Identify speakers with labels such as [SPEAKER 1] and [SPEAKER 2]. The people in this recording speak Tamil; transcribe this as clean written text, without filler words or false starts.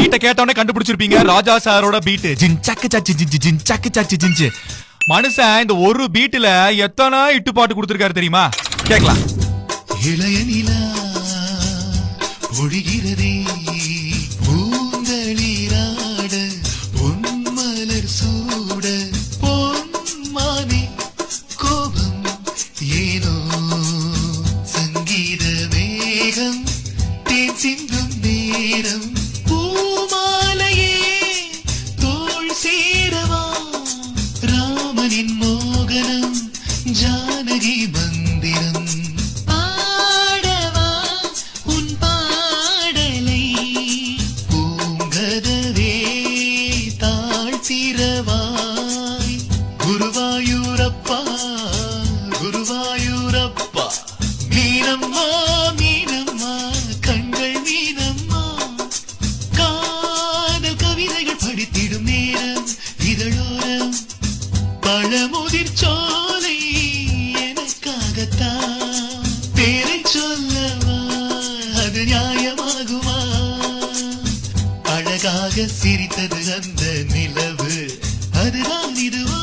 [SPEAKER 1] பீட்டை கேட்டவனே கண்டுபிடிச்சிருப்பீங்க. ராஜா சாரோட beat ஜின்சக்கு Sachi ginger ஜின்சக்கு Sachi ginger. மனுஷன் இந்த ஒரு பீட்டுல எத்தனை இட்டு பாட்டு கொடுத்திருக்காரு தெரியுமா? கேக்கலாம்.
[SPEAKER 2] இளைய நிலா ஒழிகிறதே பூந்தளிராட பொன்மலர் சூட பொன்மானே கோபம் ஏனோ சங்கீத மேகம் தேன் சிந்தும் நேரம் பூமாலையே தோள் சேரவா ராமனின் மோகனம் ஜானகி மந்திரம் பாடவா உன் பாடலை பூங்கதவே தாழ்த்திரவாய் குருவாயூரப்பா குருவாயூரப்பா மீனம்மா மீனம்மா கண்கள் மீனம்மா காதல் கவிதைகள் படித்திடும் நேரம் இதழோரம் பழமுதிர் சோலை எனக்காகத்தான் பேரை சொல்லவா அது நியாயமாகுமா அழகாக சிரித்தது அந்த நிலவு அதுதான் இதுவா